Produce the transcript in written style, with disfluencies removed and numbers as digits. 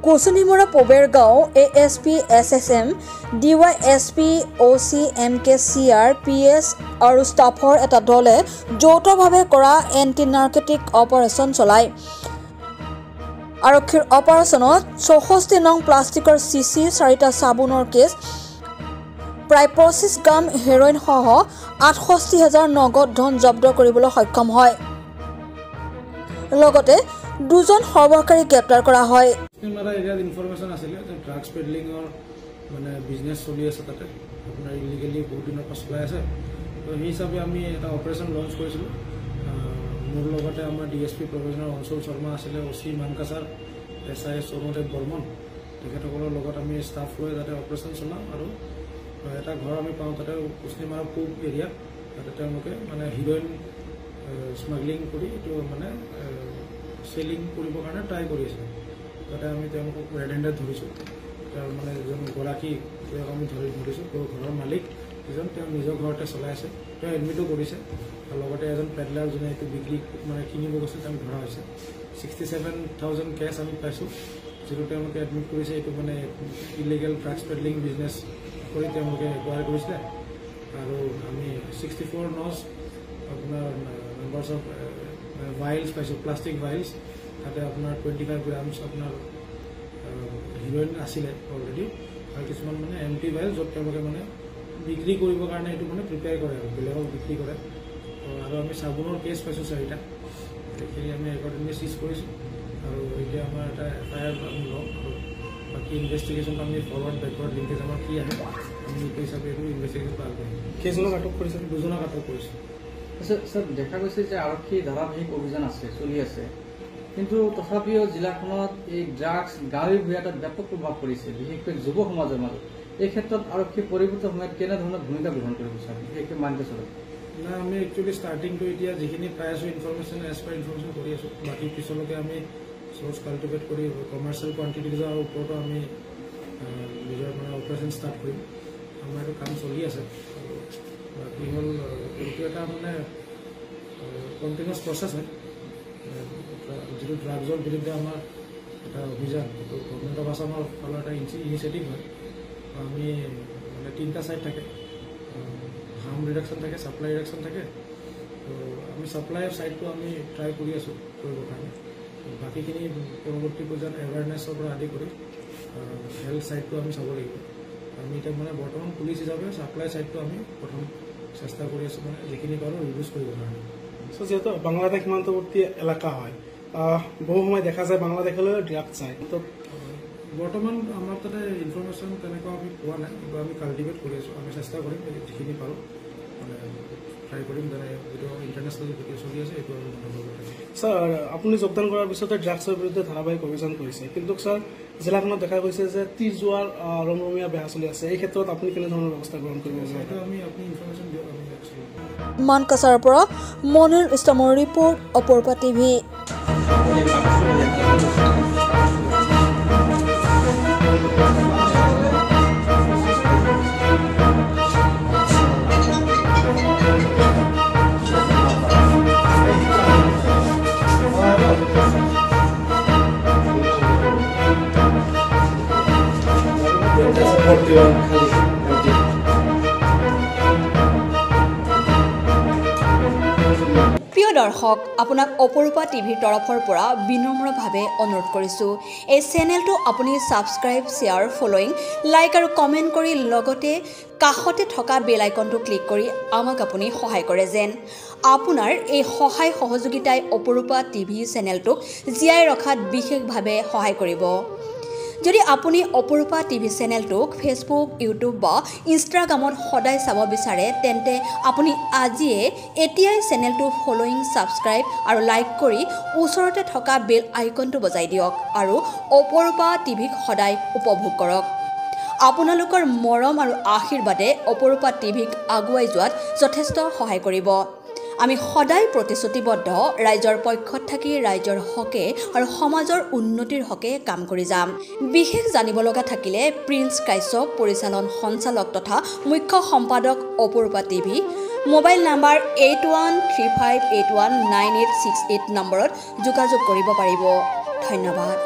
কোচনিমৰা পবেৰগাঁও ASP SSM DYSP OC MKCR PS আৰু ষ্টাফৰ এটা দলে যৌথভাৱে কৰা এন্টি নাৰ্কটিক অপাৰেচন চলায়। আৰক্ষীৰ অপাৰেচনত 64 নং প্লাষ্টিকৰ চিচি 4টা চাবোনৰ কেছ প্ৰায় 25 গ্ৰাম হেৰইন সহ 68,000 নগদ ধন জব্দ কৰিবলৈ সক্ষম হয়। লগতে দুজন সৰ্বকাৰী গ্ৰেপ্তাৰ কৰা হয়। মেৰা এৰিয়াত ইনফৰমেশ্যন আছিলে যে ড্ৰাগছ পেডলিঙৰ মানে বিজনেছ চলি আছে তাতে আপোনাৰ ইলিগেলি বহুত দিনৰ পৰা চলাই আছে। তো সেই হিচাপে আমি এটা অপাৰেশ্যন লঞ্চ কৰিছিলোঁ। মোৰ লগতে আমাৰ DSP প্ৰফেচনেল অঞ্চল শৰ্মা আছিলে, OC মানকাছাৰ, SI সৌৰদেৱ বৰ্মন, তেখেতসকলৰ লগত আমি ষ্টাফ লৈ তাতে অপাৰেশ্যন চলাওঁ। আৰু এটা ঘৰ আমি পাওঁ তাতে কোচনিমাৰা পূব এৰিয়াত, তাতে তেওঁলোকে মানে হিৰইন স্মাগলিং কৰি এইটো মানে চেলিং কৰিবৰ কাৰণে ট্ৰাই কৰি আছে। তাতে আমি তেওঁলোকক ৰেড হেণ্ডেড ধৰিছোঁ। তেওঁৰ মানে এজন গৰাকী তেওঁক আমি ধৰিছোঁ। তেওঁ ঘৰৰ মালিক যিজন তেওঁ নিজৰ ঘৰতে চলাই আছে, তেওঁ এডমিটো কৰিছে। আৰু লগতে এজন পেডলাৰ যোনে এইটো বিক্ৰী মানে কিনিব গৈছে তেওঁক ধৰা হৈছে। 67,000 কেছ আমি পাইছোঁ, যিটো তেওঁলোকে এডমিট কৰিছে। এইটো মানে ইলিগেল ড্ৰাগছ পেডলিং বিজনেছ কৰি তেওঁলোকে একুৱায়াৰ কৰিছিলে। আৰু আমি 64 নজ আপোনাৰ মেম্বাৰ্ছ অফ ভাইলছ পাইছোঁ, প্লাষ্টিক ভাইলছ। তাতে আপোনাৰ 25 গ্ৰামছ আপোনাৰ হিৰইন আছিলে অলৰেডি, আৰু কিছুমান মানে এমটি ভাইলছ য'ত তেওঁলোকে মানে বিক্ৰী কৰিবৰ কাৰণে এইটো মানে প্ৰিপেয়াৰ কৰে আৰু বেলেগক বিক্ৰী কৰে। আৰু আমি চাবোনৰ কেছ পাইছোঁ 4টা, সেইখিনি আমি একাৰ্ডিংলি চিজ কৰিছোঁ। আৰু এতিয়া আমাৰ এটা FIR আমি লওঁ, আৰু বাকী ইনভেষ্টিগেশ্যনটো আমি ফৰৱাৰ্ড বেকৱাৰ্ড লিংকেজ আমাৰ কি আহে আমি সেইটো হিচাপে এইটো ইনভেষ্টিগেশ্যনটো আগবাঢ়িম। কেইজনক আটক কৰিছে? 2জনক আটক কৰিছোঁ। আচ্ছা স্যাৰ, দেখা গৈছে যে আৰক্ষী ধাৰাবাহিক অভিযান চলি আছে, কিন্তু তথাপিও জিলাখনত এই ড্ৰাগছ গাঁৱে ভূঞে এটা ব্যাপক প্ৰভাৱ পৰিছে, বিশেষকৈ যুৱ সমাজৰ মাজত। এই ক্ষেত্ৰত আৰক্ষী পৰিৱৰ্তিত সময়ত কেনেধৰণৰ ভূমিকা গ্ৰহণ কৰিব বিচাৰে, বিশেষকৈ মানকাছাৰত? না, আমি একচুৱেলি ষ্টাৰ্টিংটো এতিয়া যিখিনি পাই আছোঁ ইনফৰমেশ্যন এজ পাৰ ইনফৰমেশ্যন কৰি আছোঁ। বাকী পিছলৈকে আমি চ'ৰ্চ কাল্টিভেট কৰি কমাৰ্চিয়েল কোৱান্টিটিজৰ ওপৰতো আমি নিজৰ মানে অপাৰেশ্যন ষ্টাৰ্ট কৰিম। আমাৰ এইটো কাম চলি আছে। আৰু বাকী হ'ল এইটো এটা মানে কণ্টিনিউৱাছ প্ৰচেছ হয়, যিটো ড্ৰাগছৰ বিৰুদ্ধে আমাৰ এটা অভিযান, এইটো গভৰ্ণমেণ্ট অফ আছামৰ ফালৰ এটা ইনিচিয়েটিভ হয়। আমি মানে 3টা ছাইড থাকে, হাৰ্ম ৰিডাকশ্যন থাকে, ছাপ্লাই ৰিডাকশ্যন থাকে। তো আমি ছাপ্লাইৰ ছাইডটো আমি ট্ৰাই কৰি আছোঁ কৰিবৰ কাৰণে। বাকীখিনি পৰৱৰ্তী পৰ্যায়ত এৱাৰনেছৰ পৰা আদি কৰি হেল্থ ছাইডটো আমি চাব লাগিব। আমি এতিয়া মানে বৰ্তমান পুলিচ হিচাপে ছাপ্লাই ছাইডটো আমি প্ৰথম চেষ্টা কৰি আছোঁ, মানে যিখিনি পাৰোঁ ৰিডিউচ কৰিবৰ কাৰণে। যিহেতু বাংলাদেশ সীমান্তৱৰ্তী এলেকা হয়, বহু সময় দেখা যায় বাংলাদেশলৈ ড্ৰাগছ যায়। তো বৰ্তমান আমাৰ তাতে ইনফৰমেশ্যন তেনেকুৱা আমি পোৱা নাই, কিন্তু আমি কাল্টিভেট কৰি আছোঁ। আমি চেষ্টা কৰিম যিখিনি পাৰোঁ মানে ট্ৰাই কৰিম, যেনে যিটো ইণ্টাৰনেশ্যনেল যিটো চলি আছে এইটো আমি বন্ধ কৰিব পাৰিম। স্যাৰ, আপুনি যোগদান কৰাৰ পিছতে ড্ৰাগছৰ বিৰুদ্ধে ধাৰাবাহিক অভিযান কৰিছে, কিন্তু স্যাৰ জিলাখনত দেখা গৈছে যে তীৰ যোৱাৰ ৰমৰমীয়া বেয়া চলি আছে। এই ক্ষেত্ৰত আপুনি কেনেধৰণৰ ব্যৱস্থা গ্ৰহণ কৰিব বিচাৰে? সেইটো আমি আপুনি ইনফৰমেশ্যন দিয়ক, আমি মানকাছাৰৰ পৰা মনিৰ ইছলামৰ ৰিপৰ্ট, অপৰূপা টিভি। প্ৰিয় দৰ্শক, আপোনাক অপৰূপা টিভিৰ তৰফৰ পৰা বিনম্ৰভাৱে অনুৰোধ কৰিছোঁ, এই চেনেলটো আপুনি ছাবস্ক্ৰাইব, শ্বেয়াৰ, ফলোইং, লাইক আৰু কমেণ্ট কৰি লগতে কাষতে থকা বেল আইকনটো ক্লিক কৰি আমাক আপুনি সহায় কৰে যেন। আপোনাৰ এই সহায় সহযোগিতাই অপৰূপা টিভি চেনেলটোক জীয়াই ৰখাত বিশেষভাৱে সহায় কৰিব। যদি আপুনি অপৰূপা টিভি চেনেলটোক ফেচবুক, ইউটিউব বা ইনষ্টাগ্ৰামত সদায় চাব বিচাৰে, তেন্তে আপুনি এতিয়াই চেনেলটো ফলোইং, ছাবস্ক্ৰাইব আৰু লাইক কৰি ওচৰতে থকা বেল আইকনটো বজাই দিয়ক আৰু অপৰূপা টিভিক সদায় উপভোগ কৰক। আপোনালোকৰ মৰম আৰু আশীৰ্বাদে অপৰূপা টিভিক আগুৱাই যোৱাত যথেষ্ট সহায় কৰিব। আমি সদায় প্ৰতিশ্ৰুতিবদ্ধ, ৰাইজৰ পক্ষত থাকি ৰাইজৰ হকে আৰু সমাজৰ উন্নতিৰ হকে কাম কৰি যাম। বিশেষ জানিব লগা থাকিলে প্ৰিন্স কাশ্যপ, পৰিচালন সঞ্চালক তথা মুখ্য সম্পাদক অপৰূপা টিভি, মোবাইল নাম্বাৰ 8135819868 নম্বৰত যোগাযোগ কৰিব পাৰিব। ধন্যবাদ।